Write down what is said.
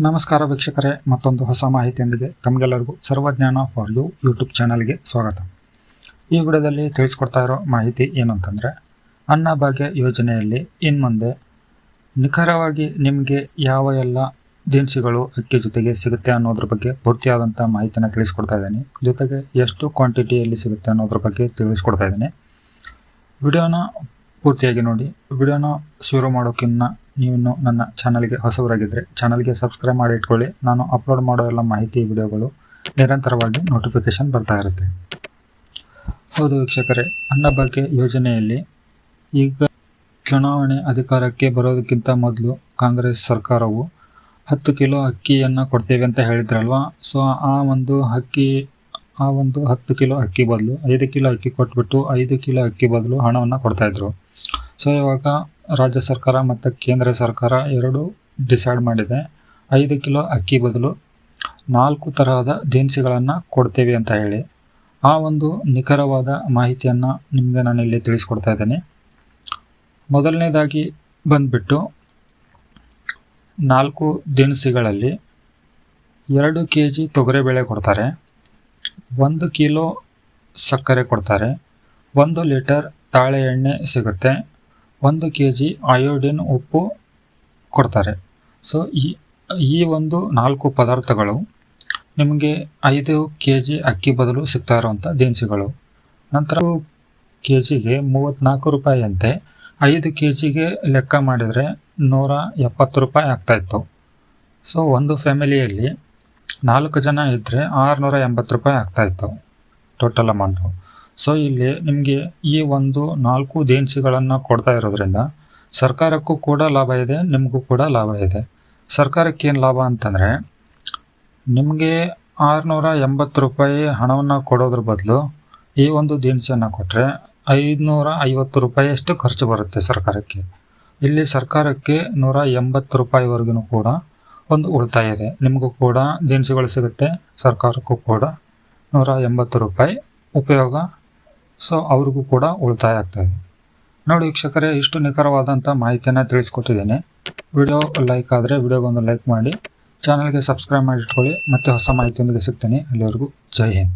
ನಮಸ್ಕಾರ ವೀಕ್ಷಕರೇ, ಮತ್ತೊಂದು ಹೊಸ ಮಾಹಿತಿಯೊಂದಿಗೆ ತಮಗೆಲ್ಲರಿಗೂ ಸರ್ವಜ್ಞಾನ ಫಾರ್ ಯು ಯೂಟ್ಯೂಬ್ ಚಾನಲ್ಗೆ ಸ್ವಾಗತ. ಈ ವಿಡಿಯೋದಲ್ಲಿ ತಿಳಿಸ್ಕೊಡ್ತಾ ಇರೋ ಮಾಹಿತಿ ಏನು ಅಂತಂದರೆ, ಅನ್ನಭಾಗ್ಯ ಯೋಜನೆಯಲ್ಲಿ ಇನ್ನು ಮುಂದೆ ನಿಖರವಾಗಿ ನಿಮಗೆ ಯಾವ ಎಲ್ಲ ದಿನಸಿಗಳು ಅಕ್ಕಿ ಜೊತೆಗೆ ಸಿಗುತ್ತೆ ಅನ್ನೋದ್ರ ಬಗ್ಗೆ ಪೂರ್ತಿಯಾದಂಥ ಮಾಹಿತಿನ ತಿಳಿಸ್ಕೊಡ್ತಾ ಇದ್ದೀನಿ. ಜೊತೆಗೆ ಎಷ್ಟು ಕ್ವಾಂಟಿಟಿಯಲ್ಲಿ ಸಿಗುತ್ತೆ ಅನ್ನೋದ್ರ ಬಗ್ಗೆ ತಿಳಿಸ್ಕೊಡ್ತಾ ಇದ್ದೀನಿ. ವಿಡಿಯೋನ ಪೂರ್ತಿಯಾಗಿ ನೋಡಿ. ವಿಡಿಯೋನ ಶುರು ಮಾಡೋಕ್ಕಿಂತ ನೀವಿನ್ನು ನನ್ನ ಚಾನಲ್ಗೆ ಹೊಸವರಾಗಿದ್ದರೆ ಚಾನಲ್ಗೆ ಸಬ್ಸ್ಕ್ರೈಬ್ ಮಾಡಿ ಇಟ್ಕೊಳ್ಳಿ. ನಾನು ಅಪ್ಲೋಡ್ ಮಾಡೋ ಎಲ್ಲ ಮಾಹಿತಿ ವಿಡಿಯೋಗಳು ನಿರಂತರವಾಗಿ ನೋಟಿಫಿಕೇಶನ್ ಬರ್ತಾ ಇರುತ್ತೆ. ಹೌದು ವೀಕ್ಷಕರೇ, ಅನ್ನಭಾಗ್ಯ ಯೋಜನೆಯಲ್ಲಿ ಈಗ ಚುನಾವಣೆ ಅಧಿಕಾರಕ್ಕೆ ಬರೋದಕ್ಕಿಂತ ಮೊದಲು ಕಾಂಗ್ರೆಸ್ ಸರ್ಕಾರವು 10 ಕಿಲೋ ಅಕ್ಕಿಯನ್ನು ಕೊಡ್ತೇವೆ ಅಂತ ಹೇಳಿದ್ರಲ್ವಾ. ಸೊ ಆ ಒಂದು 10 ಕಿಲೋ ಅಕ್ಕಿ ಬದಲು 5 ಕಿಲೋ ಅಕ್ಕಿ ಕೊಟ್ಬಿಟ್ಟು 5 ಕಿಲೋ ಅಕ್ಕಿ ಬದಲು ಹಣವನ್ನು ಕೊಡ್ತಾಯಿದ್ರು. ಸೊ ಇವಾಗ ರಾಜ್ಯ ಸರ್ಕಾರ ಮತ್ತು ಕೇಂದ್ರ ಸರ್ಕಾರ ಎರಡೂ ಡಿಸೈಡ್ ಮಾಡಿದೆ. 5 ಕಿಲೋ ಅಕ್ಕಿ ಬದಲು 4 ತರಹದ ದಿನಸಿಗಳನ್ನು ಕೊಡ್ತೇವೆ ಅಂತ ಹೇಳಿ. ಆ ಒಂದು ನಿಖರವಾದ ಮಾಹಿತಿಯನ್ನು ನಿಮಗೆ ನಾನು ಇಲ್ಲಿ ತಿಳಿಸ್ಕೊಡ್ತಾ ಇದ್ದೇನೆ. ಮೊದಲನೇದಾಗಿ ಬಂದುಬಿಟ್ಟು 4 ದಿನಸಿಗಳಲ್ಲಿ 2 kg ತೊಗರಿಬೇಳೆ ಕೊಡ್ತಾರೆ, 1 ಕಿಲೋ ಸಕ್ಕರೆ ಕೊಡ್ತಾರೆ, 1 ಲೀಟರ್ ತಾಳೆ ಎಣ್ಣೆ ಸಿಗುತ್ತೆ, 1 kg ಅಯೋಡಿನ್ ಉಪ್ಪು ಕೊಡ್ತಾರೆ. ಸೊ ಈ ಒಂದು 4 ಪದಾರ್ಥಗಳು ನಿಮಗೆ 5 kg ಅಕ್ಕಿ ಬದಲು ಸಿಗ್ತಾ ಇರುವಂಥ ದಿನಸಿಗಳು. ನಂತರ kgಗೆ 34 ರೂಪಾಯಿ ಅಂತೆ. 5 kgಗೆ ಲೆಕ್ಕ ಮಾಡಿದರೆ 170 ರೂಪಾಯಿ ಆಗ್ತಾಯಿತ್ತು. ಸೊ ಒಂದು ಫ್ಯಾಮಿಲಿಯಲ್ಲಿ 4 ಜನ ಇದ್ದರೆ 680 ರೂಪಾಯಿ ಆಗ್ತಾಯಿತ್ತು ಟೋಟಲ್ ಅಮೌಂಟು. ಸೊ ಇಲ್ಲಿ ನಿಮಗೆ ಈ ಒಂದು 4 ದಿನಸಿಗಳನ್ನು ಕೊಡ್ತಾ ಇರೋದ್ರಿಂದ ಸರ್ಕಾರಕ್ಕೂ ಕೂಡ ಲಾಭ ಇದೆ, ನಿಮಗೂ ಕೂಡ ಲಾಭ ಇದೆ. ಸರ್ಕಾರಕ್ಕೆ ಏನು ಲಾಭ ಅಂತಂದರೆ, ನಿಮಗೆ 680 ರೂಪಾಯಿ ಹಣವನ್ನು ಕೊಡೋದ್ರ ಬದಲು ಈ ಒಂದು ದಿನಸಿಯನ್ನು ಕೊಟ್ಟರೆ 550 ರೂಪಾಯಿಯಷ್ಟು ಖರ್ಚು ಬರುತ್ತೆ ಸರ್ಕಾರಕ್ಕೆ. ಇಲ್ಲಿ ಸರ್ಕಾರಕ್ಕೆ 180 ರೂಪಾಯಿವರೆಗೂ ಕೂಡ ಒಂದು ಉಳಿತಾಯ ಇದೆ. ನಿಮಗೂ ಕೂಡ ದಿನಸಿಗಳು ಸಿಗುತ್ತೆ, ಸರ್ಕಾರಕ್ಕೂ ಕೂಡ 180 ರೂಪಾಯಿ ಉಪಯೋಗ. ಸೊ ಅವ್ರಿಗೂ ಕೂಡ ಉಳಿತಾಯ ಆಗ್ತಾಯಿದೆ. ನೋಡಿ ವೀಕ್ಷಕರೇ, ಇಷ್ಟು ನಿಖರವಾದಂಥ ಮಾಹಿತಿಯನ್ನು ತಿಳಿಸ್ಕೊಟ್ಟಿದ್ದೇನೆ. ವಿಡಿಯೋ ಲೈಕ್ ಆದರೆ ವಿಡಿಯೋಗೊಂದು ಲೈಕ್ ಮಾಡಿ, ಚಾನಲ್ಗೆ ಸಬ್ಸ್ಕ್ರೈಬ್ ಮಾಡಿ ಇಟ್ಕೊಳ್ಳಿ. ಮತ್ತೆ ಹೊಸ ಮಾಹಿತಿಯೊಂದಿಗೆ ಸಿಗ್ತೀನಿ. ಅಲ್ಲಿವರೆಗೂ ಜೈ ಹಿಂದ್.